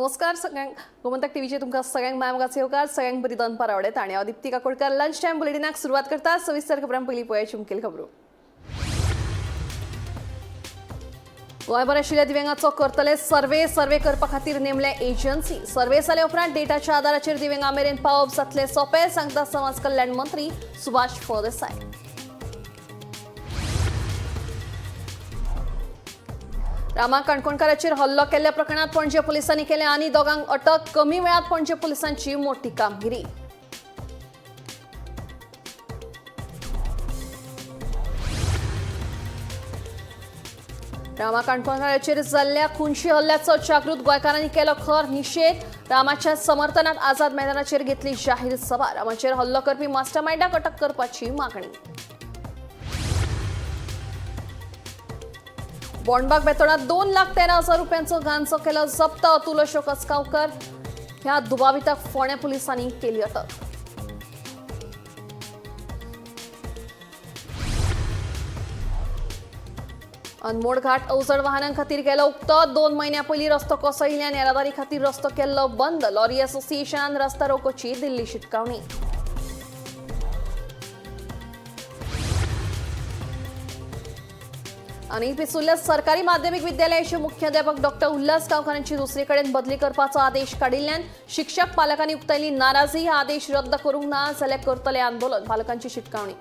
नमस्कार सगळ्यांक गोमंतक टीव्हीचे तुमकां सगळ्यांक मायमगाचे येवकार सगळ्यांक बरी दनपार आवडेत आणि हांव दीप्ती काकोडकर लंच टायम बुलेटिनाक सुरवात करता सविस्तर खबरां पयलीं पळोवया मुखेल खबरो गोंयभर आशिल्ल्या दिव्यांगांचो करतले सर्वे करपा खातीर नेमले एजन्सी सर्वे जाले उपरांत डेटाच्या आदाराचेर दिव्यांगां मेरेन पावप जातले सोंपें सांगता समाज कल्याण मंत्री सुभाष फळदेसाय रामा काणकोणकाराचेर हल्लो केल्ल्या प्रकरणात पणजे पुलिसांनी केले आनी दोगांक अटक कमी वेळात पणजे पुलिसांची मोठी कामगिरी रामा काणकोणकाराचेर जाल्ल्या खुनशी हल्ल्याचो जागृत गोंयकारांनी केलो खर निशेध रामाच्या समर्थनात आझाद मैदानाचेर घेतली जाहीर सभा रामाचेर हल्लो करपी मास्टरमाइंडाक अटक करपाची मागणी बोंडबाग बेतोडात 2,13,000 रुपयांचो गांजो केलो जप्त अतुल अशोक अस्कावकर ह्या दुबाविताक फोंडे पुलिसांनी केली अटक अनमोड घाट अवजड वाहनां खातीर गेलो उक्तो 2 म्हयन्यां पयलीं रस्तो कोसळिल्ल्यान येरादारी खातीर रस्तो केल्लो बंद लॉरी असोसिएशनान रस्ता रोकोची दिल्ली शिटकावणी आणि पिसुल्ल्या सरकारी माध्यमिक विद्यालयाचे मुख्याध्यापक डॉक्टर उल्हास गांवकारांची दुसरे कडेन बदली करपाचो आदेश काडिल्ल्यान शिक्षक पालकांनी उक्तायली नाराजी हा आदेश रद्द करूंक ना जाल्यार करतले आंदोलन पालकांची शिटकावणी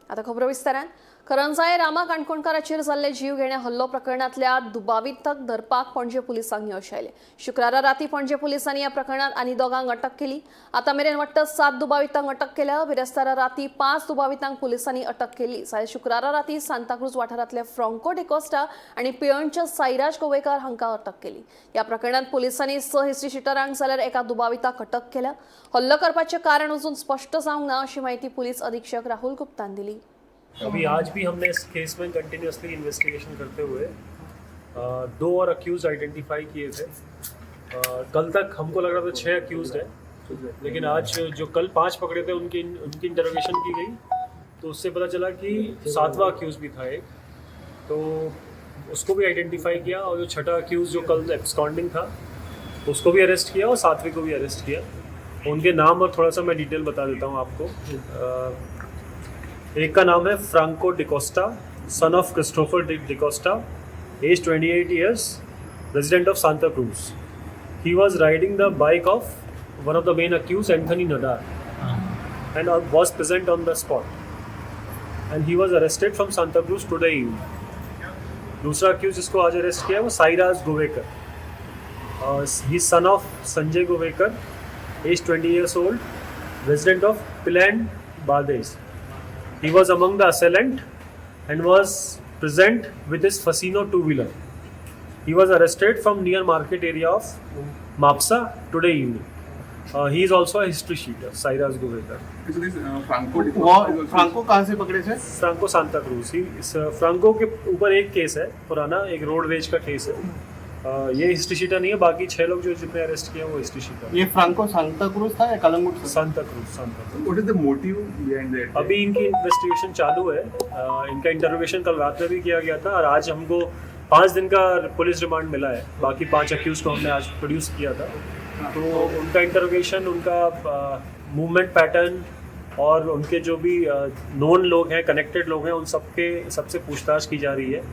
आता खबरो विस्तारान करंजाय रामा काणकोणकाराचेर जाल्ले जीव घेण्या हल्लो प्रकरणातल्या दुबावितक धरपाक पणजे पुलिसांक यश आयले शुक्रारा राती पणजे पुलिसांनी ह्या प्रकरणात आनी दोगांक अटक केली आता मेरेन वाटतं 7 दुबावितांक अटक केल्या बिरेस्तारा राती 5 दुबावितांक पुलिसांनी अटक केली जाल्यार शुक्रारा राती सांताक्रूज वाठारांतल्या फ्रांको डिकोस्टा आणि पियणच्या साईराज गोवेकार हांकां अटक केली या प्रकरणात पुलिसांनी 6 हिस्ट्री शीटरांक जाल्यार एका दुबाविताक अटक केल्या हल्लो करपाचें कारण अजून स्पष्ट जावंक ना अशी माहिती पुलीस अधीक्षक राहुल गुप्तान दिली अभी आज भी हमने इस केस में कंटिन्यूसली इन्वेस्टिगेशन करते हुए 2 और अक्यूज आइडेंटिफाई किए थे। कल तक हमको लग रहा था 6 अक्यूज है, लेकिन आज जो कल 5 पकड़े थे उनकी इंटरोगेशन की गई तो उससे पता चला कि 7वां अक्यूज भी था एक, तो उसको भी आइडेंटिफाई किया और जो 6ठा अक्यूज जो कल एब्सकॉन्डिंग था उसको भी अरेस्ट किया और 7वीं को भी अरेस्ट किया। उनके नाम और थोड़ा सा मैं डिटेल बता देता हूँ आपको। एक का नाम है Franco D'Costa, son of Christopher D'Costa, age 28 years, resident of Santa Cruz. He was riding the bike of one of the main accused, Anthony Nadar, and was present on the spot. And he was arrested from Santa Cruz today evening. दूसरा accused जिसको आज arrest KIA वो Sairaj Govekar, he is son of Sanjay Govekar, age 20 years old, resident of Piland, Bades. He was among the assailant and was present with his Fasino two-wheeler. He was arrested from near market area of Mapsa today evening. He is also a history sheeter, Sairaj Govekar. Franco कहाँ से पकड़े थे? Franco Santa cruise. Franco के ऊपर एक केस है पुराना, एक roadways का केस है। ये हिस्ट्री शीटर नहीं है, बाकी 6 लोग जो जितने अरेस्ट किए वो हिस्ट्री शीटर। ये फ्रांको सांता क्रूज था या Calangute? Santa cruise. What is the motive behind that? अभी इनकी इन्वेस्टिगेशन चालू है। इनका इंटरोगेशन कल रात में भी किया गया था और आज हमको 5 दिन का पुलिस रिमांड मिला है। बाकी 5 अक्यूज को हमने आज प्रोड्यूस किया था, तो उनका इंटरोगेशन, उनका मूवमेंट पैटर्न और उनके जो भी नोन लोग हैं, कनेक्टेड लोग हैं, उन सबसे पूछताछ की जा रही है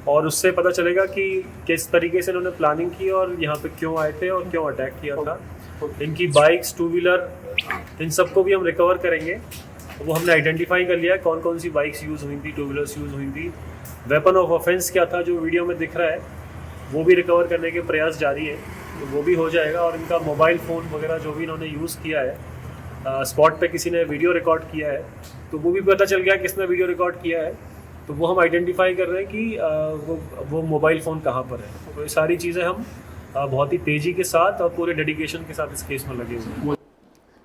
और उससे पता चलेगा कि किस तरीके से इन्होंने प्लानिंग की और यहाँ पे क्यों आए थे और क्यों अटैक किया था। इनकी बाइक्स, 2 व्हीलर, इन सबको भी हम रिकवर करेंगे। वो हमने आइडेंटिफाई कर लिया है कौन कौन सी बाइक्स यूज़ हुई थी, 2 व्हीलर्स यूज़ हुई थी, वेपन ऑफ ऑफेंस क्या था जो वीडियो में दिख रहा है वो भी रिकवर करने के प्रयास जारी है, तो वो भी हो जाएगा। और इनका मोबाइल फ़ोन वगैरह जो भी इन्होंने यूज़ किया है, स्पॉट पे किसी ने वीडियो रिकॉर्ड किया है तो वो भी पता चल गया किसने वीडियो रिकॉर्ड किया है, तो वो हम आइडेंटिफाई कर रहे हैं कि वो मोबाइल फ़ोन कहाँ पर है। तो ये सारी चीज़ें हम बहुत ही तेज़ी के साथ और पूरे डेडिकेशन के साथ इस केस में लगे हुए हैं।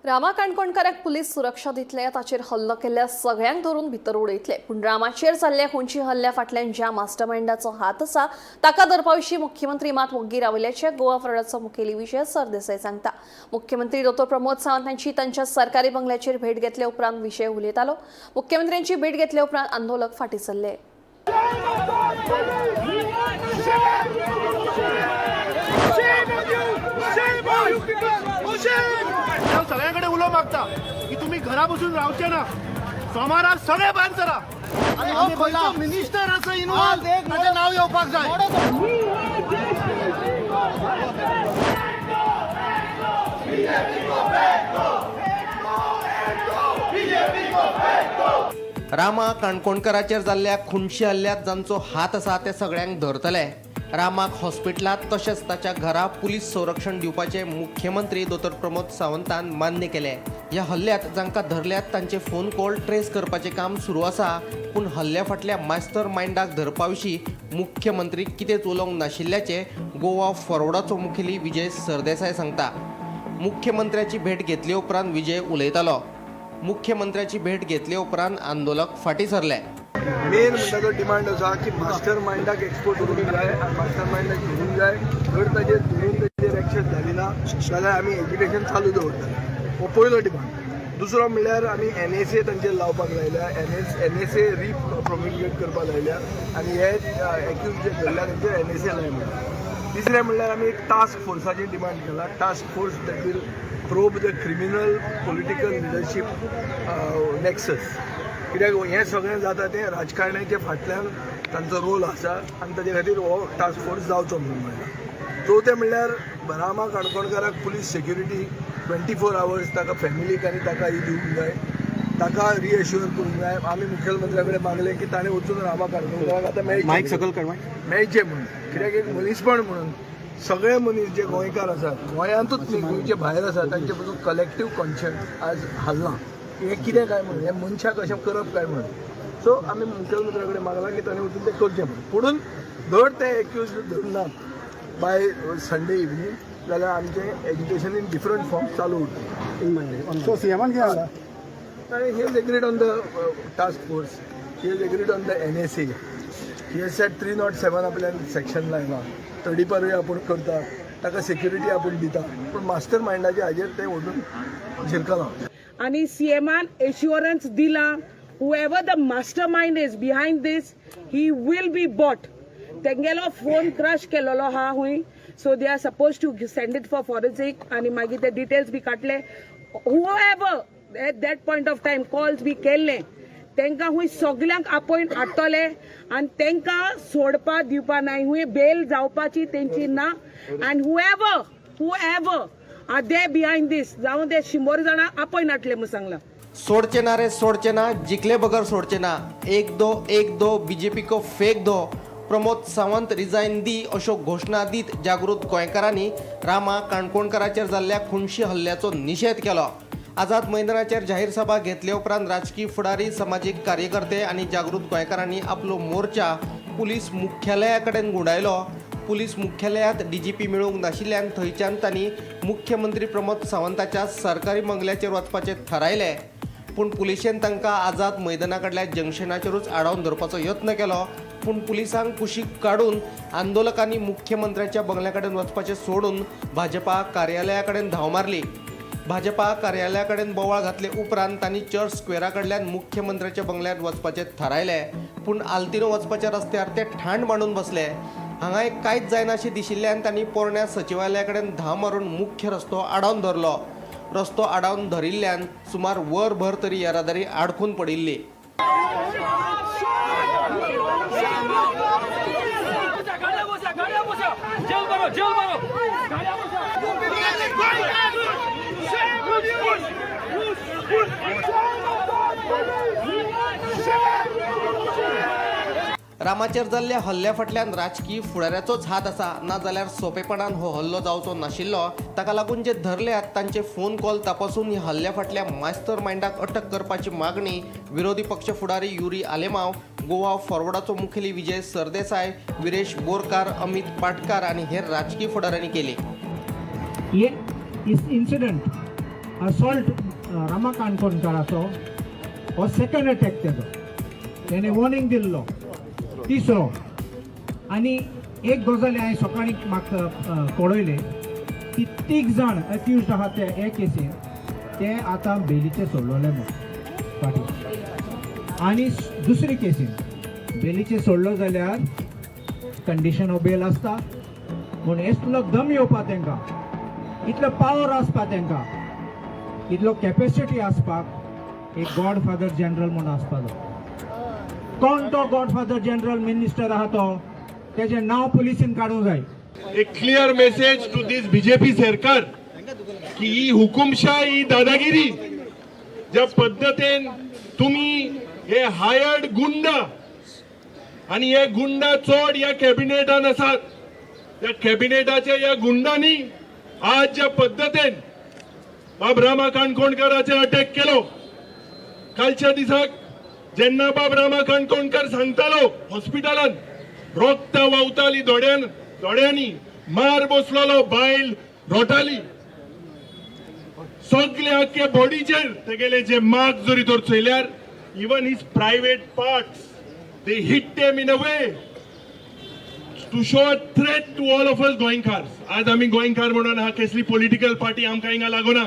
रामा काणकोणकाराक पुलीस सुरक्षा दितले ताचेर हल्लो केल्ल्या सगळ्यांक धरून भितर उडयतले पूण रामाचेर जाल्ल्या खुंची हल्ल्या फाटल्यान ज्या मास्टरमाइंडाचो हात आसा ताका धरपा विशीं मुख्यमंत्री मात वग्गी रावयल्याचे गोवा फॉरवर्डाचो मुखेली विशय सरदेसाय सांगता। मुख्यमंत्री डॉ प्रमोद सावंत हांची तांच्या सरकारी बंगल्याचेर भेट घेतल्या उपरांत विशय उलयतालो। मुख्यमंत्र्यांची भेट घेतल्या उपरांत आंदोलक फाटीं सरले। सगळ्यांकडे उलो मागता की तुम्ही घरा बसून रावचे ना. सोमाराक सगळे भायर सरा आणि मिनिस्टर असं इन्वॉल्व ताचें नाव येवपाक जाय. रामा काणकोणकराचेर जाल्ल्या खुनशी हल्ल्यात जांचो हात आसा ते सगळ्यांक धरतले. रामाक हॉस्पिटलांत तशेंच ताच्या घरा पुलीस संरक्षण दिवपाचे मुख्यमंत्री दोतोर प्रमोद सावंतान मान्य केले. ह्या हल्ल्यात जांकां धरल्यात तांचे फोन कॉल ट्रेस करपाचें काम सुरू आसा. पूण हल्ल्या फाटल्या मास्टर मायंडाक धरपा विशीं मुख्यमंत्री कितेंच उलोवंक नाशिल्ल्याचे गोवा फॉरवर्डाचो मुखेली विजय सरदेसाय सांगता. मुख्यमंत्र्याची भेट घेतले उपरांत विजय उलयतालो. मुख्यमंत्र्याची भेट घेतले उपरांत आंदोलक फाटीं सरले. मेन म्हणटा तो डिमांड आसा की मास्टर मायंडाक एक्सपोज करूंक जाय आनी मास्टर मायंडाक घेवूंक जाय. जर ताजेर धरून ताजेर एक्शन जाली ना जाल्यार आमी एज्युकेशन चालू दवरतले. हो पयलो डिमांड. दुसरो म्हणल्यार आमी NSA तांचेर लावपाक लायल्या. NSA रिप्रोमिगेट करपाक लायल्या आनी हे एक्यूज जे धरल्या तांचेर NSA लाय म्हणटा. तिसरें म्हणल्यार आमी एक टास्क फोर्साची डिमांड केला. Task force that will probe the criminal political leadership nexus. कित्याक हें सगळें जाता तें राजकारण्याच्या फाटल्यान तांचो रोल आसा आनी ताचे खातीर हो टास्क फोर्स जावचो म्हणून म्हणटा. चवथें म्हणल्यार रामा काणकोणकाराक पुलीस सेक्युरिटी 24 hours ताका फॅमिलीक आनी ताका ही दिवंक जाय. ताका रिएश्युअर करूंक जाय. आमी मुखेलमंत्र्या कडेन मागलें की ताणें वचून रामा काणकोणकाराक आतां मेळचें म्हणून. कित्याक एक मनीसपण म्हणून सगळे मनीस जे गोंयकार आसात गोंयांतूच न्ही गोंयचे भायर आसात तांचे पसून कलेक्टीव कॉन्शियस आज हाल्ला. हें कितें काय म्हणून हें मनशाक अशें करप काय म्हणून. सो आमी मुखेलमंत्र्या कडेन मागलां की ताणें वचून तें करचें म्हणून. पुणून धर ते एक्यूज धरनात बाय संडे इवनिंग जाल्यार आमचें एज्युकेशन इन डिफरंट फॉर्म चालू उरता. सो सीएमान कितें जाला? He is agreed on the task force. He is agreed on the NSA. He is set 307 आपल्यान सेक्शन लायला. तडीपारूय आपूण करता. ताका सेक्युरिटी आपूण दिता. पूण मास्टर मायंडाचे हाजेर ते वचून शिरकलां. आणि सीएमान एश्युरन्स दिला whoever the mastermind is behind this he will be bought. तेंगेलो फोन क्रश केलेलो हा हुई. So they are suppose to send it for forensic आणि मागीर ते डिटेल्स बी काडले. whoever at that point of time calls बी केल्ले तेंकां हुई सगल्यांक आपयन हाडटले आनी तेंकां सोडपा दिवपा नाय. हुई बेल जावपाची तेंची ना. And whoever are they behind this जावं ते 100 जाणां आपयन हाडटले म्हणून सांगलां. सोडचे ना रे सोडचे ना, जिकले बगर सोडचे ना. 1-2 बीजेपी को फेक दो. प्रमोद सावंत रिजायन दी अश्यो घोशणा दीत जागृत गोंयकारांनी रामा काणकोणकाराचेर जाल्ल्या खुनशी हल्ल्याचो निशेध केलो. आझाद मैदानाचेर जाहीर सभा घेतले उपरांत राजकीय फुडारी, सामाजीक कार्यकर्ते आनी जागृत गोंयकारांनी आपलो मोर्चा पुलीस मुख्यालया कडेन गुंडायलो. पुलीस मुख्यालयांत DGP मेळूंक नाशिल्ल्यान थंयच्यान तांणी मुख्यमंत्री प्रमोद सावंताच्या सरकारी बंगल्याचेर वचपाचें थारायलें. पूण पुलिशेन तांकां आझाद मैदाना कडल्या जंक्शनाचेरूच आडावन धरपाचो यत्न केलो. पूण पुलिसांक कुशीक काडून आंदोलकांनी मुख्यमंत्र्याच्या बंगल्या कडेन वचपाचें सोडून भाजपा कार्यालया कडेन धांव मारली. भाजपा कार्यालया कडेन बोवाळ घातले उपरांत तांणी चर्च स्क्वेरा कडल्यान मुख्यमंत्र्याच्या बंगल्यात वचपाचें थारायलें. पूण आल्तिनो वचपाच्या रस्त्यार ते ठाण मांडून बसले. हांगा एक कांयच जायनाशें दिशिल्ल्यान तांणी पोरण्या सचिवालया कडेन धांव मारून मुख्य रस्तो आडावन धरलो. रस्तो आडावन धरिल्ल्यान सुमार वरभर तरी येरादारी आडखून पडिल्ली. रामाचेर जाल्ल्या हल्ल्या फाटल्यान राजकीय फुडाऱ्याचोच हात आसा, ना जाल्यार सोंपेपणान हो हल्लो जावचो नाशिल्लो. ताका लागून जे धरल्यात तांचे फोन कॉल तपासून ह्या हल्ल्या फाटल्या मास्टर मायंडाक अटक करपाची मागणी विरोधी पक्ष फुडारी युरी आलेमांव, गोवा फॉरवर्डाचो मुखेली विजय सरदेसाय, विरेश बोरकार, अमित पाटकार आनी हेर राजकीय फुडाऱ्यांनी केली. ये इन्सिडंट असॉल्ट रामा काणकोणकाराचो हो सेकंड अटॅक तेजो. तेणे वॉर्निंग दिल्लो. तिसरो आनी एक गजाल हांवें सकाळीं म्हाका कळयलें की 3 जाण अक्यूज्ड आहा ते हे केसीन ते आतां बेलीचे सोडलोले म्हणून फाटीं. आनी दुसरे केसीन बेलीचे सोडलो जाल्यार कंडिशन ऑफ बेल आसता पूण इतलो दम येवपा तांकां, इतलो पावर आसपा तांकां, इतलो कॅपेसिटी आसपाक एक गॉडफादर जनरल म्हणून आसपालो. कोण तो गॉडफादर जनरल मिनिस्टर आहा तो, तेजें नांव पुलिसीन काडूंक जाय. एक clear message to this BJP सरकार की ही हुकुमशाही, ही दादागिरी ज्या पद्धतीन तुम्ही हे हायर्ड गुंडा आणि हे गुंडा चोड या कॅबिनेटान आसात, त्या कॅबिनेटाच्या या गुंडांनी आज ज्या पद्धतीन बाब रामा काणकोणकराचेर अटॅक केलो. कालच्या दिसाक जेन्ना बाब रामा काणकोणकर सांगतालो हॉस्पिटलान रोगता व्हांवताली दोळ्यांनी, मार बसलेलो, बायल रोटाली, सगळे आख्या बॉडीचेर तेगेले जे मार्क्स जरी तर चयल्यार even his private parts they hit them in a way to show a threat to all of us गोंयकार्स. आज आमी गोंयकार म्हणून हा कसली पॉलिटिकल पार्टी आमकां हिंगा लागोना.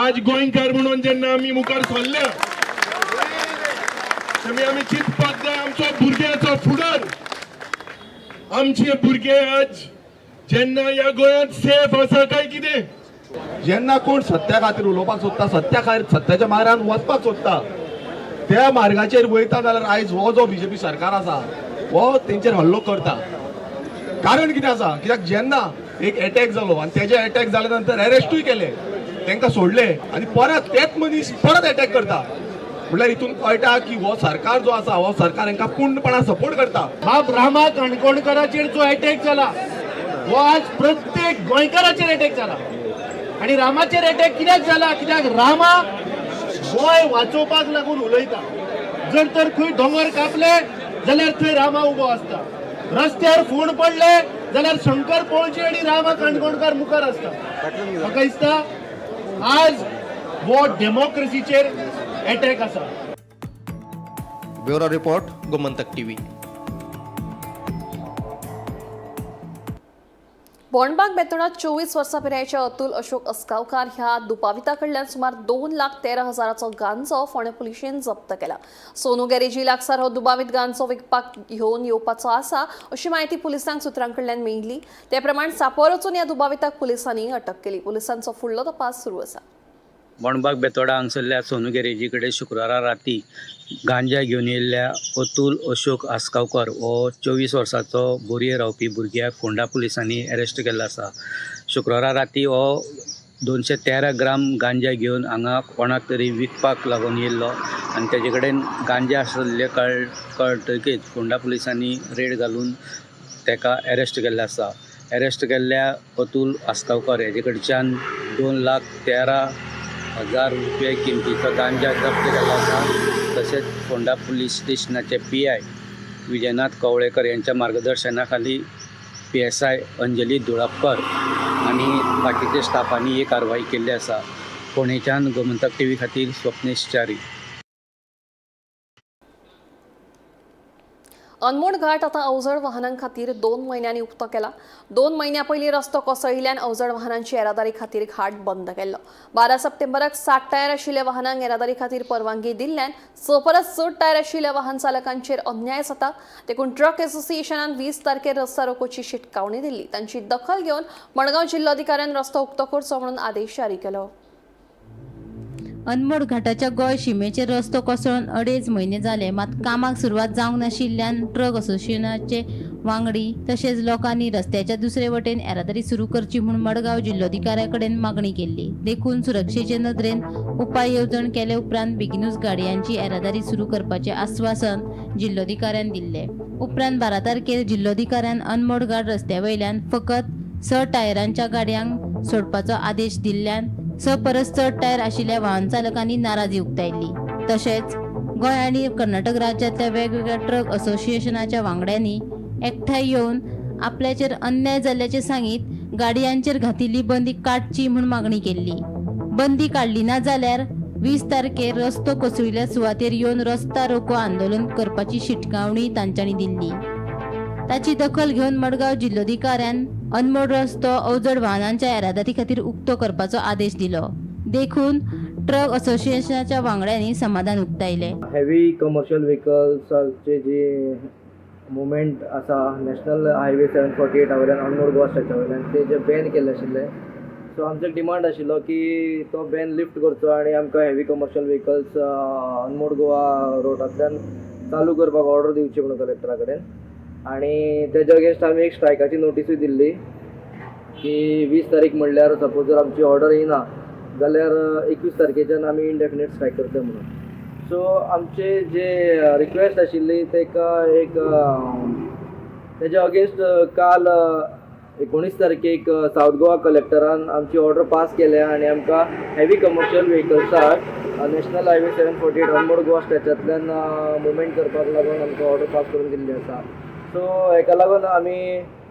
आज गोंयकार म्हणून जेन्ना आमी मुखार सरल्या तेन्ना आमी चिंतपाक जाय आमचो भुरग्याचो फुडार. आमचे भुरगे आज जेन्ना ह्या गोंयांत सेफ आसा काय कितें, जेन्ना कोण सत्या खातीर उलोवपाक सोदता, सत्याच्या मार्गान वचपाक सोदता, त्या मार्गाचेर वयता जाल्यार आयज हो जो बीजेपी सरकार आसा हो तेंचेर हल्लो करता. कारण कितें आसा, कित्याक जेन्ना एक अटॅक जालो आनी तेजे अटॅक जाल्या नंतर अरेस्टूय केले, तांकां सोडले आनी परत तेच मनीस परत अटॅक करता. म्हळ्यार हितून कळटा की हो सरकार जो आसा हो सरकार हांकां पूर्णपणान सपोर्ट करता. बाब रामा काणकोणकराचेर जो अटॅक जाला हो आज प्रत्येक गोंयकाराचेर अटॅक जाला. आणि रामाचेर अटॅक कित्याक जाला, कित्याक रामा गोंय वाचोवपाक लागून उलयता. जर तर खंय दोंगर कापले जाल्यार थंय रामा उबो आसता, रस्त्यार फोंड पडले जाल्यार शंकर पळची आनी रामा काणकोणकार मुखार आसता. म्हाका दिसता आज हो डेमोक्रेसीचेर अटॅक आसा. Bureau report, Gomantak TV. बोंडबाग बेतोडात 24 वर्सां पिरायेचे अतुल अशोक अस्कावकार ह्या दुपाविता कडल्यान सुमार 2,13,000 गांजो फोंडें पुलिशेन जप्त केला. सोनू गॅरेजी लागसार हो दुबावित गांजो विकपाक घेवन येवपाचो आसा अशी माहिती पुलिसांक सुत्रां कडल्यान मेळिल्ली. ते प्रमाण सांपो रचून ह्या दुबाविताक पुलिसांनी अटक केली. पुलिसांचो फुडलो तपास सुरू आसा. बोंडबाग बेतोडा हांगसरल्या सोनू गॅरेजी कडेन शुक्रारा राती गांजा घेवन येयल्ल्या अतुल अशोक आस्कावकर हो 24 वर्साचो बोरये रावपी भुरग्याक फोंडा पुलिसांनी अरेस्ट केल्लो आसा. शुक्रारा राती हो 213 ग्राम गांजा घेवन हांगा कोणाक तरी विकपाक लागून येयल्लो आनी तेजे कडेन गांजा आसले कळटकीच फोंडा पुलिसांनी रेड घालून ताका अरेस्ट केल्लो आसा. अरेस्ट केल्ल्या अतुल आस्कावकर हेजे कडच्यान 2,13,000 रुपये किमतीचो गांजा जप्त केला आसा. तसेच फोंडा पुलीस स्टेशनाचे PI विजयनाथ कवळेकर यांच्या मार्गदर्शनाखाली PSI अंजली धुळापकर आणि बाकीच्या स्टाफांनी ही कारवाई केल्ली आसा. फोंडेच्यान गोमंतक TV खातीर स्वप्नेश च्यारी. अनमोड घाट आता अवजड वाहनां खातीर 2 म्हयन्यांनी उक्तो केला. 2 म्हयन्यां पयलीं रस्तो कोसळिल्ल्यान अवजड वाहनांची येरादारी खातीर घाट बंद केल्लो. 12 सप्टेंबराक 60 टायर आशिल्ल्या वाहनांक येरादारी खातीर परवानगी दिल्ल्यान 6 परस चड टायर आशिल्ल्या वाहन चालकांचेर अन्याय जाता. देखून ट्रक असोसिएशनान 20 तारखेर रस्ता रोकोची शिटकावणी दिल्ली. तांची दखल घेवन मडगांव जिल्लोधिकाऱ्यान रस्तो उक्तो करचो म्हणून आदेश जारी केलो. अनमोड घाटाच्या गोंय शिमेचेर रस्तो कोसळून 2.5 म्हयने जाले. मात कामाक सुरवात जावंक नाशिल्ल्यान ट्रक असोसिएशनाचे वांगडी तशेंच लोकांनी रस्त्याच्या दुसरे वटेन येरादारी सुरू करची म्हूण मडगांव जिल्लोधिकाऱ्या कडेन मागणी केल्ली. देखून सुरक्षेचे नदरेन उपाय येवजण केले उपरांत बेगीनूच गाडयांची येरादारी सुरू करपाचें आश्वासन जिल्लोधिकाऱ्यान दिल्लें. उपरांत 12 तारखेर जिल्लोधिकाऱ्यान अनमोड घाट रस्त्या वयल्यान फकत 6 टायरांच्या गाडयांक सोडपाचो आदेश दिल्ल्यान 6 परस चड टायर आशिल्ल्या वाहन चालकांनी नाराजी उक्तायल्ली. तशेंच गोंय आनी कर्नाटक राज्यांतल्या वेगवेगळ्या ट्रक असोसिएशनाच्या वांगड्यांनी एकठांय येवन आपल्याचेर अन्याय जाल्ल्याचे सांगीत गाडयांचेर घातिल्ली बंदी काडची म्हूण मागणी केल्ली. बंदी काडली ना जाल्यार 20 तारखेर रस्तो कोसळिल्ल्या सुवातेर येवन रस्ता रोको आंदोलन करपाची शिटकावणी तांच्यांनी दिल्ली. ताची दखल घेवन मडगांव जिल्लोधिकाऱ्यान अनमोड रस्तो अवजड वाहनांच्या येरादारी खातीर उक्तो करपाचो आदेश दिलो. देखून ट्रक असोसिएशनाच्या वांगड्यांनी समाधान उक्तायले. हेवी कमर्शियल व्हेकल्साचे जे मुवमेंट आसा नॅशनल हायवे 748 वयल्यान अनमोड गोवा स्ट्रेचा वयल्यान ते जे बॅन केल्ले आशिल्ले, सो आमचो डिमांड आशिल्लो की तो बॅन लिफ्ट करचो आनी आमकां heavy commercial vehicles Anmod Goa रोडांतल्यान चालू करपाक ऑर्डर दिवची म्हणून कलेक्टरा कडेन. आनी तेज्या अगेन्स्ट आमी एक स्ट्रायकाची नोटीसूय दिल्ली की 20 तारीख म्हणल्यार सपोज जर आमची ऑर्डर येना जाल्यार 21 तारखेच्यान आमी इंडेफिनेट स्ट्रायक करतले म्हणून. सो आमचे जे रिक्वेस्ट आशिल्ली तेका एक तेज्या अगेन्स्ट काल 19 तारखेक सावथ गोवा कलेक्टरान आमची ऑर्डर पास केल्या आनी आमकां हेवी कमर्शियल व्हेकल्साक नॅशनल हायवे 748 अनमोड गोवा स्ट्रेचांतल्यान मुवमेंट करपाक लागून आमकां ऑर्डर पास करून दिल्ली आसा. सो हेका लागून आमी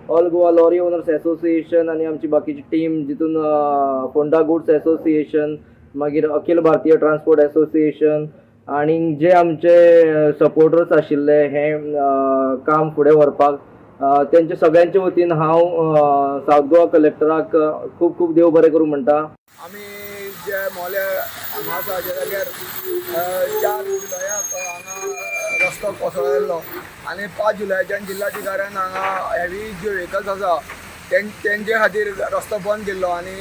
All Goa Lorry Owners Association आनी आमची बाकीची टीम जितून फोंडा गुड्स एसोसिएशन, मागीर अखिल भारतीय ट्रान्सपोर्ट एसोसिएशन आनी जे आमचे सपोर्टर्स आशिल्ले हे काम फुडें व्हरपाक, तेंचे सगळ्यांचे वतीन हांव सावथ गोवा कलेक्टराक खूब खूब देव बरें करूं म्हणटा. आमी जे मोले हांगा आसा जे जाग्यार 4 जुलयाक हांगा रस्तो कोसळिल्लो आनी 5 जुलयाच्यान जिल्हाधिकाऱ्यान हांगा हेवी ज्यो व्हेकल्स आसा तेंचे खातीर रस्तो बंद केल्लो आनी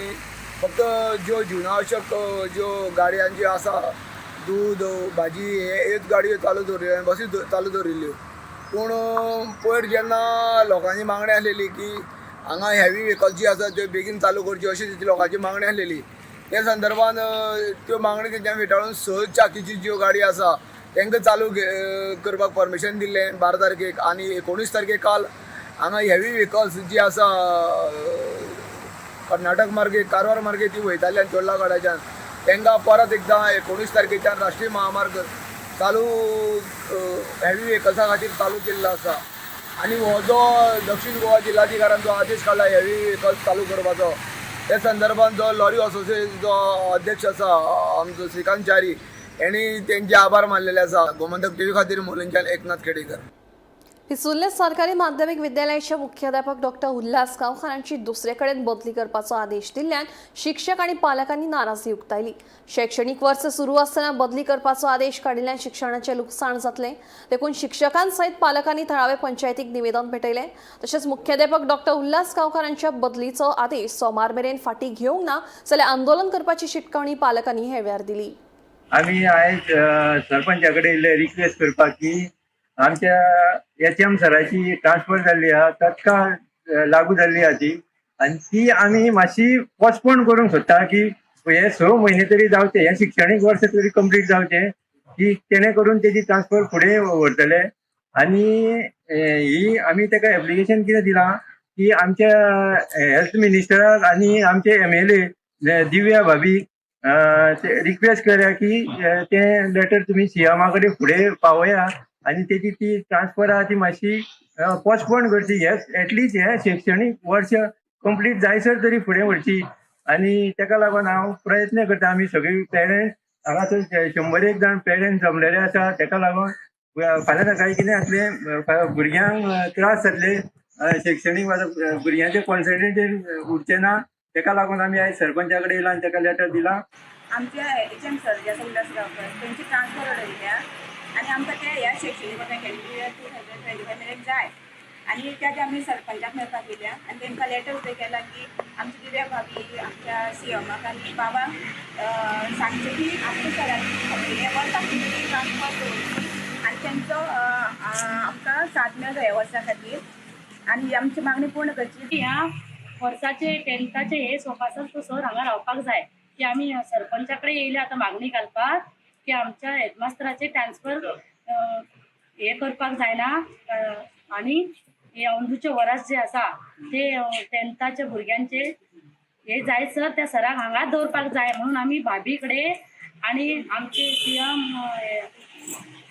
फक्त ज्यो जिवनावश्यक ज्यो गाडयांच्यो आसा दूद भाजी ह्योच गाडयो चालू दवरिल्ल्यो आनी बसी चालू दवरिल्ल्यो. पूण पयर जेन्ना लोकांची मागणी आसलेली की हांगा हेवी व्हेकल्स जी आसा त्यो बेगीन चालू करची अशी ती लोकांची मागणी आसलेली, त्या संदर्भान त्यो मागणी तेंच्यान फेटाळून 6 चाकीची ज्यो गाडी आसा तांकां चालू करपाक परमिशन दिल्लें 12 तारखेक. आनी 19 तारखेक काल हांगा हेवी व्हेकल्स जी आसा कर्नाटक मार्गे कारवार मार्गे ती वयताल्यान चोडलागडाच्यान तांकां परत एकदां 19 तारखेच्यान राष्ट्रीय महामार्ग चालू हेवी व्हेकल्सा खातीर चालू केल्लो आसा. आनी हो जो दक्षिण गोवा जिल्हाधिकाऱ्यान जो आदेश काडला हेवी व्हेकल्स चालू करपाचो, त्या संदर्भान जो लॉरी असोसिएशन जो अध्यक्ष आसा आमचो श्रीकांत च्यारी हेणी तेंचे आभार मानलेले आसा. गोमंतक टीव्ही खातीर मोलंच्यान एकनाथ खेडेकर. पिसुल्ले सरकारी माध्यमिक विद्यालयाचे मुख्याध्यापक डॉक्टर उल्हास गांवकार हांची दुसरे कडेन बदली करपाचो आदेश दिल्ल्यान शिक्षक आनी पालकांनी नाराजी उक्तायली. शैक्षणिक वर्स सुरू आसतना बदली करपाचो आदेश काडिल्ल्यान शिक्षणाचें लुकसाण जातलें, देखून शिक्षकांसयत पालकांनी थळावे पंचायतीक निवेदन पेटयलें. तशेंच मुख्याध्यापक डॉक्टर उल्हास गांवकार हांच्या बदलीचो आदेश सोमार मेरेन फाटीं घेवंक ना जाल्यार आंदोलन करपाची शिटकावणी पालकांनी हे वेळार दिली. आम्ही आयज सरपंचा कडेन येयले रिक्वेस्ट करपाक की आमच्या एचएम सराची ट्रान्सफर जाल्ली आहा, तत्काळ लागू जाल्ली आहा ती, आनी ती आमी मातशी पोस्टपोन करूंक सोदता की हे 6 म्हयने तरी जावचे, हे शिक्षणीक वर्स तरी कंप्लीट जावचे की तेणे करून तेजी ट्रान्सफर फुडें व्हरतले. आनी ही आमी ताका एप्लिकेशन कितें दिलां की आमच्या हेल्थ मिनिस्टराक आनी आमचे MLA दिव्या भाभी रिक्वेस्ट करूया की ते लेटर तुमी सीएमा कडेन फुडें पावया आनी तेजी ती ट्रान्सफर आहा ती मातशी पोस्टपोन करची. एटलीस्ट हे शैक्षणीक वर्ष कंप्लीट जायसर तरी फुडें व्हरची. आनी ताका लागून हांव प्रयत्न करता, आमी सगळीं पेरंट्स हांगासर 101 जाण पेरंट्स जमलेले आसा, ताका लागून फाल्यां सकाळीं कितें जातलें भुरग्यांक त्रास जातले, शैक्षणीक भुरग्यांचें कॉन्सन्ट्रेशन उरचें ना. ताका लागून आमी आयज सरपंचा कडेन येयला आनी ताका लेटर दिलां. आमच्या एचएम सर जे आसा उल्हास गांवकर तेंची ट्रान्सफर ऑर्डर दिल्या आनी आमकां ते ह्या शैक्षणीक अकॅडमी इयर 2025 मेरेन जाय आनी त्या आमी सरपंचाक मेळपाक गेल्या आनी तेंकां लेटर उदय केला की आमची दिव्या भाभी आमच्या सीएमाक आनी बाबाक सांगचे की आमच्या सरांनी वर्साक ट्रान्सफर दवरची आनी तेंचो आमकां साथ मेळचो ह्या वर्सा खातीर आनी आमची मागणी पूर्ण करची. ह्या वर्साचे 10थाचे हे सोपासन तो सर हांगा रावपाक जाय की आमी सरपंचा कडेन येयले आतां मागणी घालपाक की आमच्या हेडमास्टराचे ट्रान्सफर हे करपाक जायना आनी हे अंदूचे वरास जे आसा ते 10थाच्या भुरग्यांचे हे जायसर त्या सराक हांगा दवरपाक जाय म्हणून आमी भाभी कडेन आनी आमचे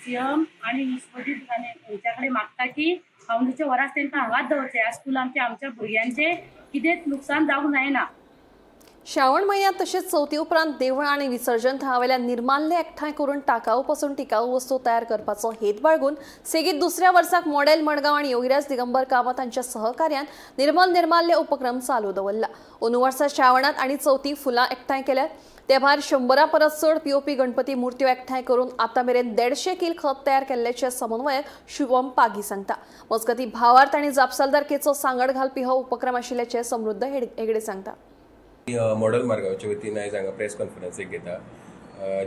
सीएम आनी निष्पतीत आनी तेंच्या कडेन मागता की अंदूचे वरास तेंकां हांगाच दवरचे. ह्या स्कुलांचे आमच्या भुरग्यांचे कितेंच नुकसान जावंक जायना. श्रावण महिन्यात तसेच चवथी उपरांत देवळां आणि विसर्जन थळावेल्या निर्माल्य एकठांय करून टाकाऊ पासून टिकाऊ वस्तू तयार करपाचो हेत बाळगून सेगीत दुसऱ्या वर्साक मॉडेल मडगांव आणि योगीराज दिगंबर कामत हांच्या सहकार्यान निर्माल्य उपक्रम चालू दवरला। अंदू वर्सा श्रावणात आणि चवथी फुलां एकठांय केल्यात। ते भायर 100 परस चड पीओपी गणपती मूर्त्यो एकठांय करून आता मेरेन 150 किल खत तयार केल्ल्याचे समन्वयक शुभम पागी सांगता। मजगती भावार्थ आणि जापसालदारकेचो सांगड घालपी हो उपक्रम आशिल्ल्याचे समृद्ध हेगडे सांगता। मॉडेल मार्गावच्या वतीन आयज हांगा प्रेस कॉन्फरन्स एक घेता,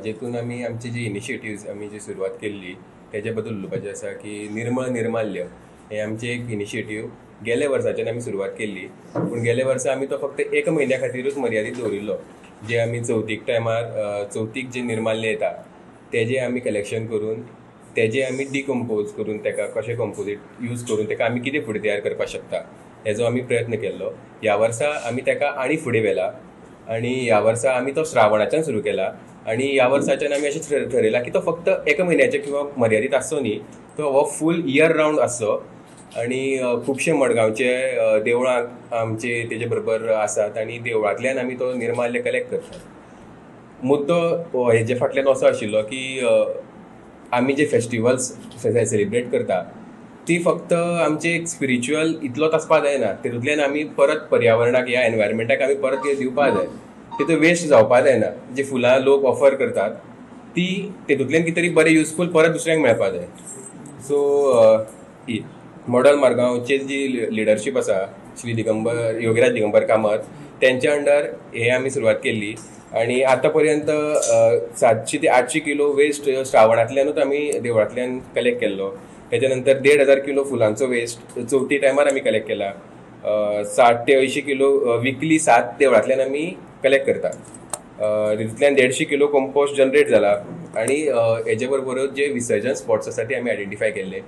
जेतून आमी आमची जी इनिशिएटिव्ज आमी जी सुरवात केल्ली तेजे बद्दल उलोवपाचें आसा की निर्माल्य हे आमचे एक इनिशिएटीव गेल्या वर्साच्यान आमी सुरवात केल्ली, पूण गेल्या वर्सा आमी तो फक्त 1 म्हयन्या खातीरूच मर्यादीत दवरिल्लो। जे आमी चवथीक टायमार चवथीक जे निर्माल्य येता तेजे आमी कलेक्शन करून तेजे आमी डिकम्पोज करून तेका कशें कंपोजीट यूज करून तेका आमी कितें फुडें तयार करपाक शकता हेजो आमी प्रयत्न केल्लो। ह्या वर्सा आमी तेका आनी फुडें व्हेला आनी ह्या वर्सा आमी तो श्रावणाच्यान सुरू केला आनी ह्या वर्साच्यान आमी अशें ठरयलां की तो फक्त 1 म्हयन्याचे किंवा मर्यादीत आसचो न्ही, तो हो फूल इयर रावंड आसचो आनी खुबशे मडगांवचे देवळां आमचे तेजे बरोबर आसात आनी देवळांतल्यान आमी तो निर्माल्य कलेक्ट करतात। मुद्दो हेजे फाटल्यान असो आशिल्लो की आमी जे फेस्टिवल्स सेलिब्रेट करता ती फक्त आमचे एक स्पिरिच्युअल इतलोच आसपाक जायना, तितूंतल्यान आमी परत पर्यावरणाक ह्या एनवायरमेंटाक आमी परत कितें दिवपाक जाय, तितून वेस्ट जावपाक जायना। जी फुलां लोक ऑफर करतात ती तितूंतल्यान कितें तरी बरें युजफूल परत दुसऱ्यांक मेळपाक जाय। सो मॉडेल मार्गांवचे जी लिडरशीप आसा श्री योगीराज दिगंबर कामत तेंच्या अंडर हे आमी सुरवात केल्ली आनी आतां पर्यंत 700 ते 800 किलो वेस्ट श्रावणांतल्यानूच आमी देवळांतल्यान कलेक्ट केल्लो। तेच्या नंतर 1,500 किलो फुलांचो वेस्ट चवथी टायमार आमी कलेक्ट केला। 60 ते 80 किलो विकली 7 देवळांतल्यान आमी कलेक्ट करता। तितूंतल्यान 150 किलो कंपोस्ट जनरेट जाला आनी हेजे बरोबरच जे विसर्जन स्पॉट्स आसा ते आमी आयडेंटिफाय केल्ले,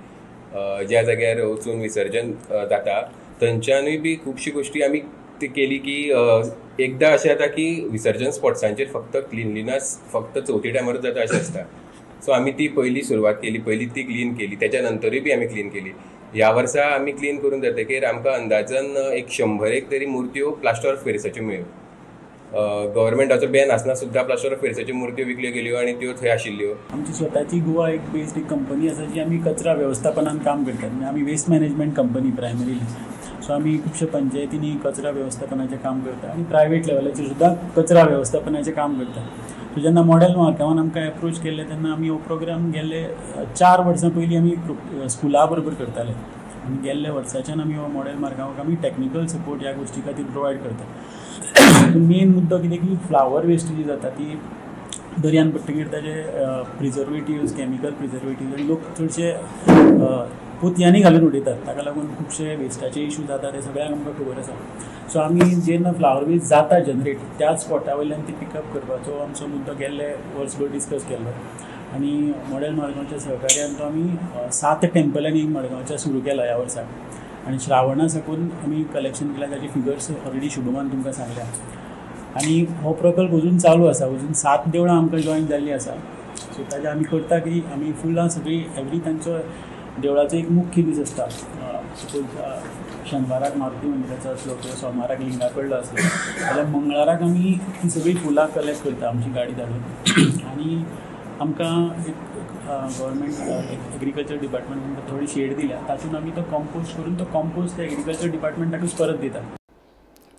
ज्या जाग्यार वचून विसर्जन जाता थंयच्यानूय बी खुबशी गोश्टी आमी केली की एकदां अशें जाता की विसर्जन स्पॉट्सांचेर फक्त क्लिनलिनस फक्त चवथी टायमारूच जाता अशें आसता। सो आमी ती पयली सुरवात केली, पयली ती क्लीन केली, तेच्या नंतरूय बी आमी क्लीन केली। ह्या वर्सा आमी क्लीन करून जातकीर आमकां अंदाजान एक 100 तरी मुर्त्यो प्लास्टर ऑफ पॅरिसाच्यो मेळ्यो। गव्हर्मेंटाचो बॅन आसना सुद्दां प्लास्टर ऑफ पॅरिसाच्यो मुर्त्यो विकल्यो गेल्यो आनी त्यो थंय आशिल्ल्यो। आमची स्वताची गोवा एक बेस्ड एक कंपनी आसा जी आमी कचरा वेवस्थापनान काम करतात, म्हणजे आमी waste management company primarily. So आमी खुबशे पंचायतींनी कचरा वेवस्थापनाचें काम करता आनी प्रायवेट लेवलाचेर सुद्दां कचरा वेवस्थापनाचें काम करता। सो जेन्ना मॉडेल मार्गांवान आमकां एप्रोच केल्ले तेन्ना आमी हो प्रोग्राम गेल्ले 4 वर्सां पयलीं आमी स्कुला बरोबर करताले आनी गेल्ल्या वर्साच्यान आमी हो मॉडेल मार्गांवाक आमी टॅक्निकल सपोर्ट ह्या गोश्टी खातीर प्रोवायड करता। मेन मुद्दो कितें की फ्लावर वेस्ट जी जाता ती दर्यान पडटकीर ताजे प्रिजर्वेटिव्स केमिकल प्रिजर्वेटिव्स आनी लोक चडशे पोतयांनी घालून उडयतात, ताका लागून खुबशे वेस्टाचे इशू जाता ते सगळ्यांक आमकां खबर आसा। सो आमी जेन्ना फ्लावर वेस्ट जाता जनरेट त्याच स्पॉटा वयल्यान ती पिकअप करपाचो आमचो मुद्दो गेल्ले वर्सभर डिस्कस केल्लो आनी मॉडेल मडगांवच्या सहकार्यान तो आमी 7 टेम्पलांनी मडगांवच्या सुरू केला ह्या वर्साक आनी श्रावणा साकून आमी कलेक्शन केल्या ताची फिगर्स ऑलरेडी शुभमान तुमकां सांगल्या आनी हो प्रकल्प अजून चालू आसा, अजून 7 देवळां आमकां जॉयन जाल्लीं आसा। सो ताजे आमी करता की आमी फुलां सगळी एवरी तांचो देवळाचो एक मुख्य दीस आसता। सपोज शेनवाराक मारुती मंदिराचो आसलो किंवा सोमाराक लिंगा कडलो आसलो जाल्यार मंगळाराक आमी ती सगळी फुलां कलेक्ट करता आमची गाडी धाडून आनी आमकां एक गव्हर्मेंट एग्रीकल्चर डिपार्टमेंटान थोडी शेड दिल्या, तातूंत आमी तो कंपोस्ट करून तो कंपोस्ट त्या एग्रीकल्चर डिपार्टमेंटाकूच परत दिता।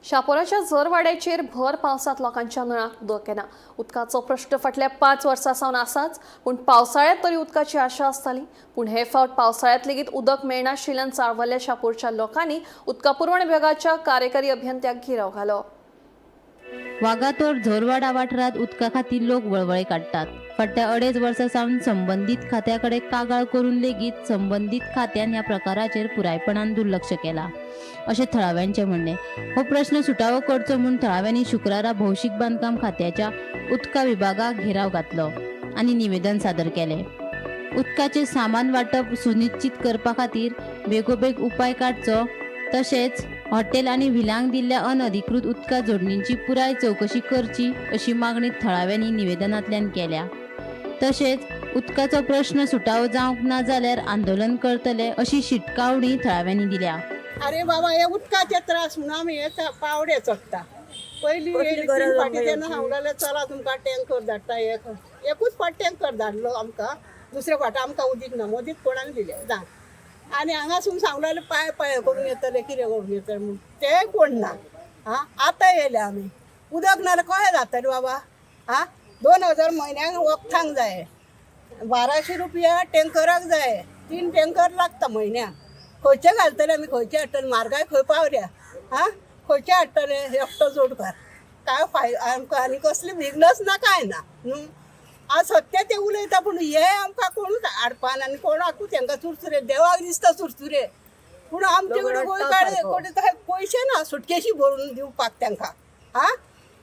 शापोराच्या झरवाड्याचेर भर पावसात लोकांच्या नळाक उदक येना। उदकाचो प्रश्न फाटल्या 5 वर्सां सावन आसाच, पूण पावसाळ्यांत तरी उदकाची आशा आसताली, पूण हे फावट पावसाळ्यांत लेगीत उदक मेळनाशिल्ल्यान चाळवल्ल्या शापोरच्या लोकांनी उदका पुरवण विभागाच्या कार्यकारी अभियंत्याक घेराव घालो। वागातोर झोरवाडा वाठारांत उदका खातीर लोक वळवळे काडटात। फाटल्या 2.5 वर्सां सावन संबंदीत खात्याकडे कागाळ करून लेगीत संबंदीत खात्यान ह्या प्रकाराचेर पुरायपणान दुर्लक्ष केला अशें थळाव्यांचें म्हणणें। हो प्रश्न सुटावो करचो म्हूण थळाव्यांनी शुक्रारा भौशीक बांदकाम खात्याच्या उदका विभागाक घेराव घातलो आनी निवेदन सादर केलें। उदकाचें सामान वांटप सुनिश्चित करपा खातीर बेगोबेग उपाय काडचो, तशेंच हॉटेल आनी व्हिलांक दिल्ल्या अनधिकृत उदका जोडणींची पुराय चवकशी करची अशी मागणी थळाव्यांनी निवेदनांतल्यान केल्या। तशेंच उदकाचो प्रश्न सुटावो जावंक ना जाल्यार आंदोलन करतले अशी शिटकावणी थळाव्यांनी दिल्या। अरे बाबा हे उदकाचे त्रास म्हणून आमी पावडे चडटा पहिली फाटी तेन्ना सांगलेलें चला तुमकां टँकर धाडटा एकूच फाट टँकर धाडलो आमकां दुसऱ्या फाटा आमकां उदीक ना मदींच कोणाक दिलें धाड आनी हांगासून सांगलेलें पांय करून येतले कितें करून येतले म्हूण तें कोण ना हां आतां येयले आमी उदक ना जाल्यार कशें जातलें बाबा हां 2000 म्हयन्याक वखदांक जाय 1200 रुपया टँकराक जाय 3 टँकर लागता म्हयन्याक खंयचे घालतले आमी खंयचे हाडटले म्हारगाय खंय पावल्या हां खंयचे हाडटले एकटो जोडकार काय आमकां आनी कसली बिगनस ना काय ना न्हू आज सत्य ते उलयता पूण हे आमकां कोणूच हाडपाना आनी कोणाकूच तांकां चुरचुरे देवाक दिसता चुरचुरे पूण आमचे कडेन गोंयकार पयशे ना सुटकेशी भरून दिवपाक तांकां हां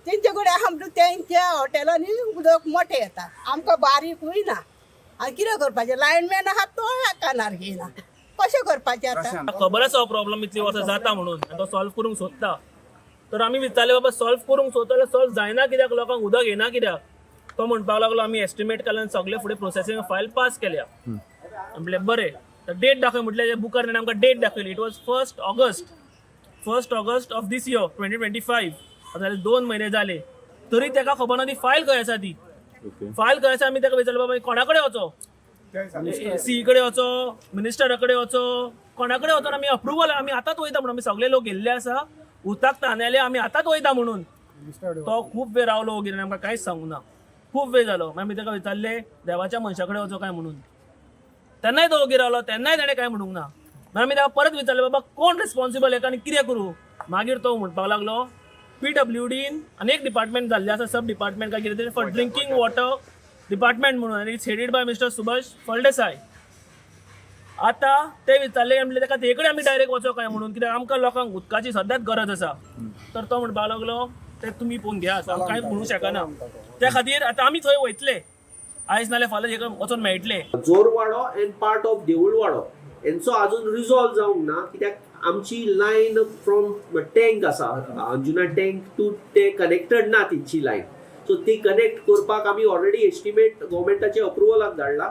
तेंचे कडेन आमचे तेंच्या हॉटेलांनी उदक मोठें येता आमकां बारीकूय ना आनी कितें करपाचें लायनमॅन आहा तो कानार घेयना कशें करपाचें आतां खबर आसा हो प्रॉब्लम इतली वर्सां जाता म्हणून आनी तो सॉल्व करूंक सोदता तर आमी विचारले बाबा सॉल्व करूंक सोदता जाल्यार सॉल्व जायना कित्याक लोकांक उदक येना कित्याक तो म्हणपाक लागलो आमी एस्टिमेट केला आनी सगळे फुडें प्रोसेसींग फायल पास केल्या म्हणले बरें तर डेट दाखय म्हटल्यार बुकार ताणें आमकां डेट दाखयली it was 1 August of this year 2025 जाल्यार 2 म्हयने जाले तरी ताका खबर ना ती फायल खंय आसा ती फायल खंय आसा आमी ताका विचारलें बाबा कोणा कडेन वचो सी कडेन वचो मिनिस्टरा कडेन वचो कोणा कडेन वचो आमी अप्रुवल आमी आतांच वयता म्हणून आमी सगळे लोक गेल्ले आसा उदक तांदले आमी आतांच वयता म्हणून तो खूब वेळ रावलो वगैरे आमकां कांयच सांगूं ना खूब वेळ जालो आमी ताका विचारले देवाच्या मनशा कडेन वचो काय म्हणून तेन्नाय तो वगैरे रावलो तेन्नाय ताणें कांय म्हणूंक ना मागीर आमी ताका परत विचारलें बाबा कोण रिस्पॉन्सिबल हेका आनी कितें करूं मागीर तो म्हणपाक लागलो PWDन अनेक डिपार्टमेंट जाल्ले आसा सब डिपार्टमेंट काय कितें तरी फॉर ड्रिंकींग वॉटर डिपार्टमेंट म्हणून आनी it's headed by mister Subhash Phaldesai आतां ते विचारले म्हणले ताका ते कडेन आमी डायरेक्ट वचो काय म्हणून कित्याक आमकां लोकांक उदकाची सद्याच गरज आसा तर तो म्हणपाक लागलो ते तुमी पळोवन घेयात हांव कांय म्हणूंक शकना त्या खातीर आतां आमी थंय वयतले आयज नाल्यार फाल्यां हेका वचून मेळटले जोरवाडो एंड पार्ट ऑफ देऊळवाडो हेंचो अजून रिजॉल्व जावंक ना कित्याक आमची लायन फ्रॉम टँक आसा अंजुना टँक टू ते कनेक्टेड ना तिची लायन सो ती कनेक्ट करपाक आमी ऑलरेडी एस्टिमेट गव्हर्मेंटाचे अप्रुवलाक धाडला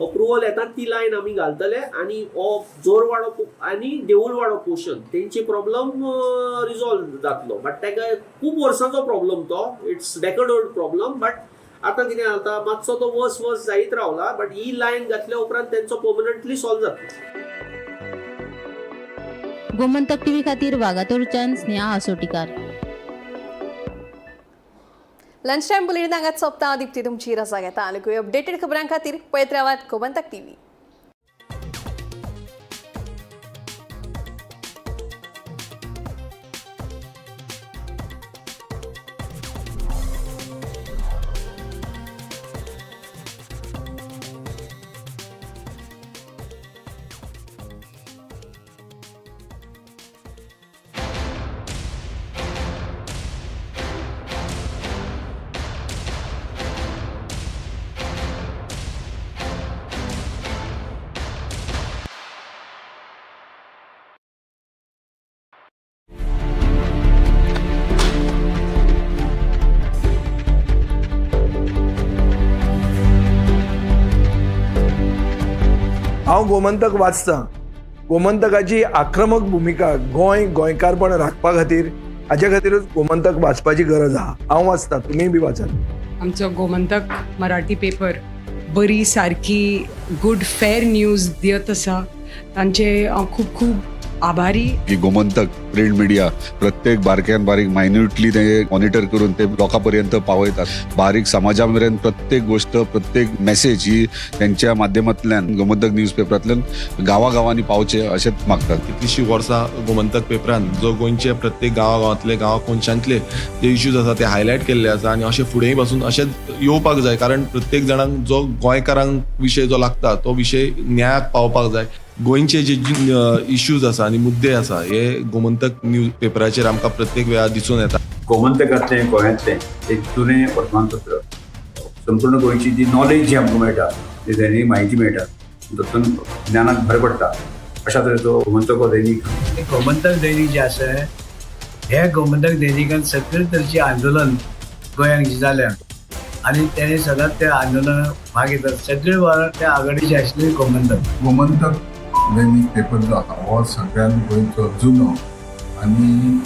अप्रुवल येता ती लायन आमी घालतले आनी हो जोरवाडो आनी देऊळवाडो पोर्शन तेंची प्रॉब्लम रिजॉल्व जातलो बट ताका खूब वर्सांचो प्रॉब्लम तो it's decade old problem but आतां कितें जाता मातसो तो वर्स जायत रावला बट ही लायन घातल्या उपरांत तेंचो पर्मनंटली सॉल्व जातलो गोमंतक टीव्ही खातीर वागातोरच्यान स्नेहा आसोटीकार लंच टायम बुलेटिनांगात सोंपता दिप्ती तुमची रजा घेता आनी अपडेटेड खबरां खातीर पळयत रावात गोमंतक टीव्ही. हांव गोमंतक वाचतां गोमंतकाची आक्रमक भुमिका गोंयकारपण राखपा खातीर हाचे खातीरूच गोमंतक वाचपाची गरज आहा हांव वाचतां तुमीय बी वाचात आमचो गोमंतक मराठी पेपर बरी सारकी गुड फेर न्यूज दियत आसा तांचे हांव खूब खूब आभारी की गोमंतक प्रिंट मिडिया प्रत्येक बारक्यान बारीक मायन्युटली ते मॉनिटर करून ते लोकांपर्यंत पावयतात बारीक समाजा मेरेन प्रत्येक गोष्ट प्रत्येक मेसेज ही त्यांच्या माध्यमांतल्यान गोमंतक न्यूज पेपरांतल्यान गांवागांवांनी पावचे अशेंच मागतात कितलींशीं वर्सां गोमंतक पेपरान जो गोंयचे प्रत्येक गांवांतले कोनशांतले जे इश्यूज आसा ते हायलायट केल्ले आसा आनी अशें फुडेंय पासून अशेंच येवपाक जाय कारण प्रत्येक जाणांक जो गोंयकारांक विशय जो लागता तो विशय न्यायाक पावपाक जाय गोंयचे जे इश्यूज आसा आनी मुद्दे आसा हे गोमंतक न्यूज पेपराचेर आमकां प्रत्येक वेळार दिसून येता गोमंतकांतलें गोंयांतलें एक जुनें वर्तमानपत्र संपूर्ण गोंयची जी नॉलेज जी आमकां मेळटा ती दैनीक म्हायती मेळटा तातूंत ज्ञानाक भर पडटा अशा तरेचो गोमंतक हो दैनीक गोमंतक दैनीक जे आसा हे गोमंतक दैनिकान सगळे तरेची आंदोलन गोंयांत जी जाल्या आनी तेणे सदांच त्या आंदोलनाक भाग घेतात सगळे वेळार त्या आघाडीचे आशिल्ले गोमंतक दैनीक पेपर जो आसा हो सगळ्यात गोंयचो जुनो आनी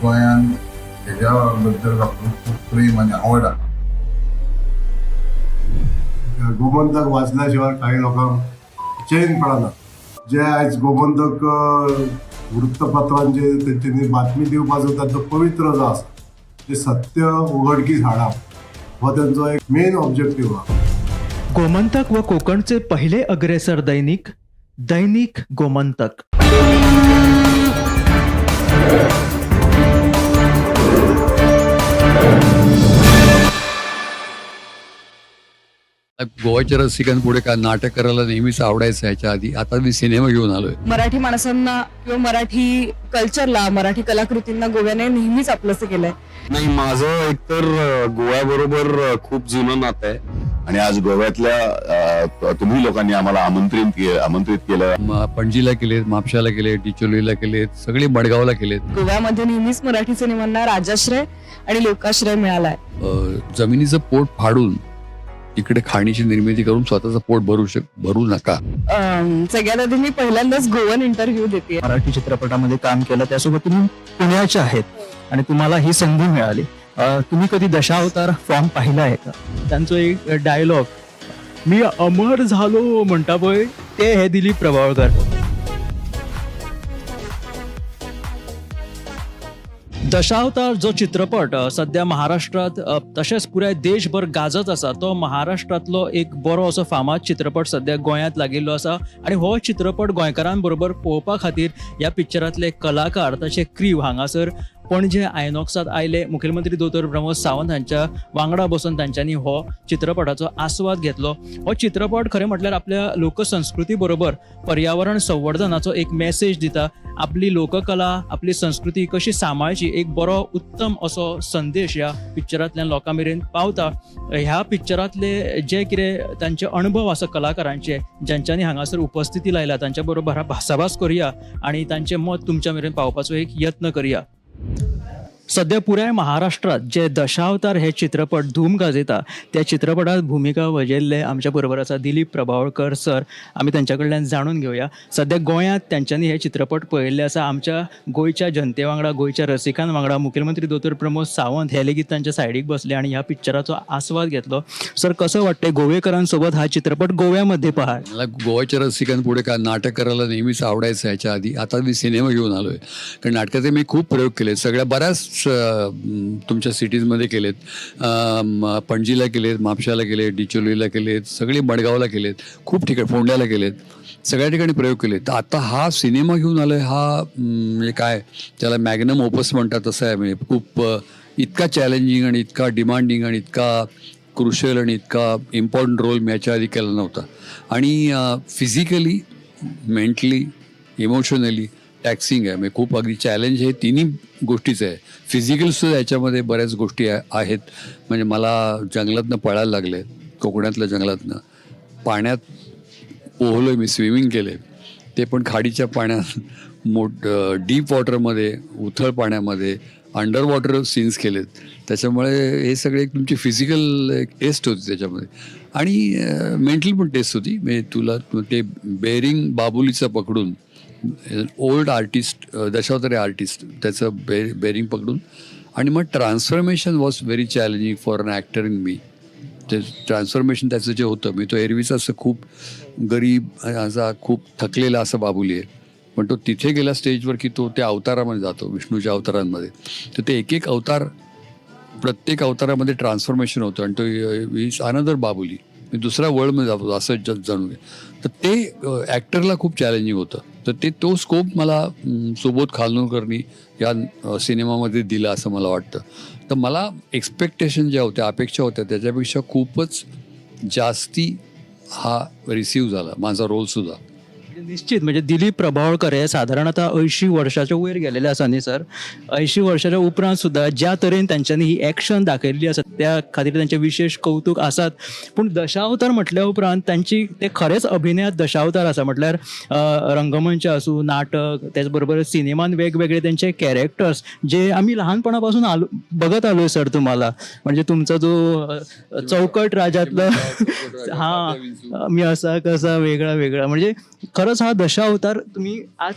गोंयांत हेज्या म्हाका खूब प्रेम आनी आवड आहा. गोमंतक वाचल्या शिवाय काही लोकांक चैन पडना. जे आयज गोमंतक वृत्तपत्रांचे तेंच्यांनी बातमी दिवपाचो तांचो पवित्र जो आसा ते सत्य उघडकीस हाडप हो त्यांचो एक मेन ऑब्जेक्टिव्ह आहा. गोमंतक व कोकणचे पहिले अग्रेसर दैनिक दैनिक गोमंतक. गोव्याच्या रसिकांपुढे का नाटक करायला नेहमीच आवडायचं. ह्याच्या आधी आता मी सिनेमा घेऊन आलोय. मराठी माणसांना किंवा मराठी कल्चरला, मराठी कलाकृतींना गोव्याने नेहमीच आपलंसं केलंय. नाही, माझं एकतर गोव्याबरोबर खूप जुनं नातं आहे आणि आज गोव्यातल्या तुम्ही लोकांनी आम्हाला आमंत्रित केलं. पणजीला केलेत, म्हापशाला केलेत, डिचोलीला केलेत, सगळे मडगावला केलेत. गोव्यामध्ये नेहमीच मराठी सिनेमांना राजाश्रय आणि लोकाश्रय मिळालाय. जमिनीचं पोट फाडून इकडे खाणीची निर्मिती करून स्वतःचं पोट भरू नका. सगळ्यात आधी मी पहिल्यांदाच गोवन इंटरव्ह्यू देते. मराठी चित्रपटामध्ये काम केलं, त्यासोबत तुम्ही पुण्याचे आहेत आणि तुम्हाला ही संधी मिळाली. तुम्ही कधी दशावतार फॉर्म पाहिला आहे का? त्यांचं एक डायलॉग, मी अमर झालो म्हणता पळय, ते हे दिलीप प्रभावळकर. दशावतार जो चित्रपट सध्या महाराष्ट्रात तशेंच पुराय देशभर गाजत आसा, तो महाराष्ट्रातलो एक बरो असो फामाद चित्रपट सध्या गोंयांत लागिल्लो आसा आणि हो चित्रपट गोंयकारांबरोबर पळोवपा खातीर ह्या पिक्चरांतले कलाकार ताचे क्रीव हांगासर पणजे आयनॉक्सात आयले. मुखेलमंत्री दोतोर प्रमोद सावंत हांच्या वांगडा बसून तांच्यांनी हो चित्रपटाचो आस्वाद घेतलो. हो चित्रपट खरें म्हटल्यार आपल्या लोकसंस्कृती बरोबर पर्यावरण संवर्धनाचो एक मेसेज दिता. आपली लोककला, आपली संस्कृती कशी सांबाळची एक बरो उत्तम असो संदेश ह्या पिक्चरांतल्यान लोकां मेरेन पावता. ह्या पिक्चरांतले जे कितें तांचे अनुभव आसा कलाकारांचे, ज्यांच्यांनी हांगासर उपस्थिती लायला, तांच्या बरोबर भासाभास करुया आणि तांचें मत तुमच्या मेरेन पावपाचो एक यत्न करुया. सध्या पुराय महाराष्ट्रात जे दशावतार हे चित्रपट धूम गाजयता, त्या चित्रपटात भूमिका वजेल्ले आमच्या बरोबर आसा दिलीप प्रभावळकर सर. आमी तांच्या कडल्यान जाणून घेवया सध्या गोंयांत त्यांच्यांनी हे चित्रपट पळयल्ले आसा. आमच्या गोंयच्या जनते वांगडा, गोंयच्या रसिकां वांगडा मुखेलमंत्री दोतोर प्रमोद सावंत हे लेगीत तांच्या सायडीक बसले आणि ह्या पिक्चराचो आस्वाद घेतलो. सर, कसं वाटतंय गोवेकरांसोबत हा चित्रपट गोव्यामध्ये पहा? मला गोव्याच्या रसिकांपुढे का नाटक करायला नेहमीच आवडायचं. ह्याच्या आधी आता मी सिनेमा घेऊन आलोय. कारण नाटकाचे मी खूप प्रयोग केले, सगळ्या बऱ्याच तुमच्या सिटीजमध्ये केलेत. पणजीला केलेत, म्हापशाला केलेत, डिचोलीला केलेत, सगळे मडगावला केलेत, खूप ठिकाणी फोंड्याला केलेत, सगळ्या ठिकाणी प्रयोग केलेत. तर आता हा सिनेमा घेऊन आलोय, हा म्हणजे काय त्याला मॅग्नम ओपस म्हणतात तसं आहे. म्हणजे खूप इतका चॅलेंजिंग आणि इतका डिमांडिंग आणि इतका क्रुशियल आणि इतका इम्पॉर्टंट रोल मी याच्या आधी केला नव्हता. आणि फिजिकली, मेंटली, इमोशनली टॅक्सिंग आहे. म्हणजे खूप अगदी चॅलेंज हे तिन्ही गोष्टीच आहे. फिजिकलसुद्धा याच्यामध्ये बऱ्याच गोष्टी आहेत. म्हणजे मला जंगलातनं पळायला लागले, कोकणातल्या जंगलातनं पाण्यात पोहलोय मी, स्विमिंग केले, ते पण खाडीच्या पाण्यात, डीप वॉटरमध्ये, उथळ पाण्यामध्ये, अंडर वॉटर सीन्स केलेत. त्याच्यामुळे हे सगळे एक तुमची फिजिकल एक टेस्ट होती त्याच्यामध्ये आणि मेंटल पण टेस्ट होती. म्हणजे तुला ते बेरिंग बाबुलीचं पकडून, ओल्ड आर्टिस्ट, दशावतारी आर्टिस्ट, त्याचं बेरिंग पकडून आणि मग transformation was very challenging for an actor in me. ते ट्रान्सफॉर्मेशन त्याचं जे होतं, मी तो एरवीचा असं खूप गरीब असा खूप थकलेला असं बाबुली आहे, पण तो तिथे गेला स्टेजवर की तो त्या अवतारामध्ये जातो, विष्णूच्या अवतारांमध्ये. तर ते एक एक अवतार, प्रत्येक अवतारामध्ये ट्रान्सफॉर्मेशन होतं आणि तो इज अनदर बाबुली, मी दुसऱ्या वर्ल्डमध्ये जातो असं जाणून घे. तर ते ॲक्टरला खूप चॅलेंजिंग होतं. तर तो स्कोप मला सुबोध खानोलकरनी या सिनेमामध्ये दिला असं मला वाटतं. तर मला एक्सपेक्टेशन ज्या होत्या, अपेक्षा होत्या, त्याच्यापेक्षा खूपच जास्ती हा रिसीव्ह झाला माझा रोलसुद्धा. निश्चित, म्हणजे दिलीप प्रभावळकर हे साधारणतः 80 वर्षाच्या वयर गेलेले आसा न्ही सर. 80 वर्षाच्या उपरांत सुद्धा ज्या तरेन तांच्यांनी ही एक्शन दाखयल्ली आसा त्या खातीर तांचे विशेष कौतुक आसात. पूण दशावतार म्हटल्या उपरांत तांची ते खरेंच अभिनयात दशावतार आसा. म्हटल्यार रंगमंच आसूं, नाटक, त्याच बरोबर सिनेमान वेगवेगळे त्यांचे कॅरेक्टर्स जे आम्ही लहानपणापासून बघत आलोय सर. तुम्हाला म्हणजे तुमचा जो चौकट राजातलं हा मी असा कसा वेगळा वेगळा, म्हणजे खरंच हा दशावतार तुम्ही आज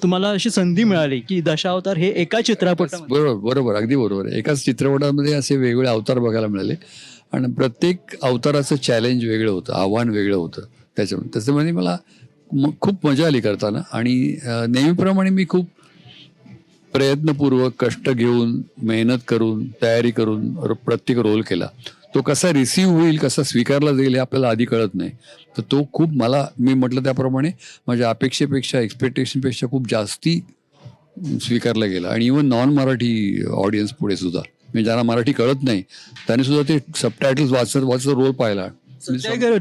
तुम्हाला अशी संधी मिळाली की दशावतार हे एका चित्रपटामध्ये बरोबर अगदी बरोबर आहे. एकाच चित्रपटामध्ये असे वेगवेगळे अवतार बघायला मिळाले आणि प्रत्येक अवताराचं चॅलेंज वेगळं होतं, आव्हान वेगळं होतं. त्याच्यामध्ये मला खूप मजा आली करताना आणि नेहमीप्रमाणे मी खूप प्रयत्नपूर्वक कष्ट घेऊन मेहनत करून तयारी करून प्रत्येक रोल केला. तो कसा रिसीव्ह होईल, कसा स्वीकारला जाईल हे आपल्याला आधी कळत नाही. तर तो खूप मी म्हटलं त्याप्रमाणे माझ्या अपेक्षेपेक्षा एक्सपेक्टेशनपेक्षा खूप जास्ती स्वीकारला गेला. आणि इव्हन नॉन मराठी ऑडियन्स पुढे सुद्धा, म्हणजे ज्यांना मराठी कळत नाही त्यांनी सुद्धा ते सबटायटल्स वाचत रोल पाहिला.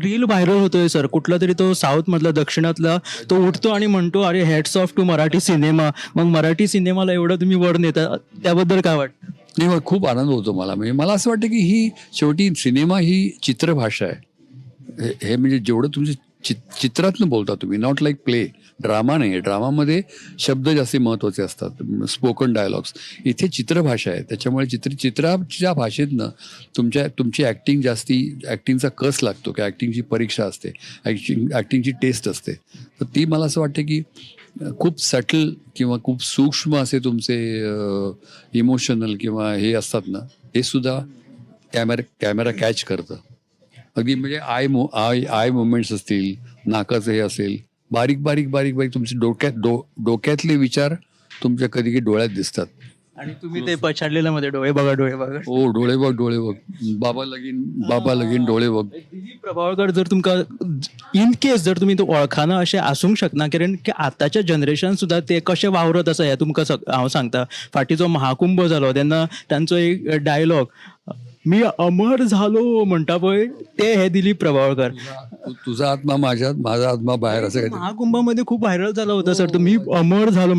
रील व्हायरल होतोय सर, कुठला तरी तो साऊथ मधला दक्षिणातला तो उठतो आणि म्हणतो अरे hats off to Marathi cinema. मग मराठी सिनेमाला एवढं तुम्ही वर नेता, त्याबद्दल काय वाटतं? नाही, मग खूप आनंद होतो मला. म्हणजे मला असं वाटतं की ही शेवटी सिनेमा ही चित्रभाषा आहे. हे म्हणजे जेवढं तुमचे चित्रातनं बोलता तुम्ही, नॉट लाईक प्ले. ड्रामा नाही आहे. ड्रामामध्ये शब्द जास्ती महत्त्वाचे असतात, स्पोकन डायलॉग्स. इथे चित्रभाषा आहे, त्याच्यामुळे चित्राच्या भाषेतनं तुमची ॲक्टिंग ॲक्टिंगचा कस लागतो की ॲक्टिंगची परीक्षा असते, ॲक्टिंगची टेस्ट असते. तर ती मला असं वाटतं की खूप सटल किंवा खूप सूक्ष्म असे तुमचे इमोशनल किंवा हे असतात ना, हे सुद्धा कॅमेरा कॅच करतं. अगदी म्हणजे आय मुवमेंट्स असतील, नाकाचं हे असेल, बारीक बारीक बारीक बारीक तुमचे डोक्यातले विचार तुमच्या कधी डोळ्यात दिसतात. आणि तुम्ही ते पछाडलेलं मध्ये डोळे बघा. हो, डोळे बघ बाबा लगीन डोळे बघ. दिलीप प्रभावळकर जर तुमका इन केस जर तुम्ही तो ओळखाना असे आसूंक शकना, कारण की आताच्या जनरेशन सुद्धा ते कसे वावरत असं हे तुमका हांव सांगता. फाटी जो महाकुंभ जालो तेन्ना तांचो एक डायलॉग मी अमर झालो म्हणटा पळय, ते हे दिलीप प्रभावळकर. तुझा आत्मा माझ्यात, माझा आत्मा बाहेर, असं काही महाकुंभामध्ये खूप व्हायरल झाला होता सर, तो मी अमर झालो.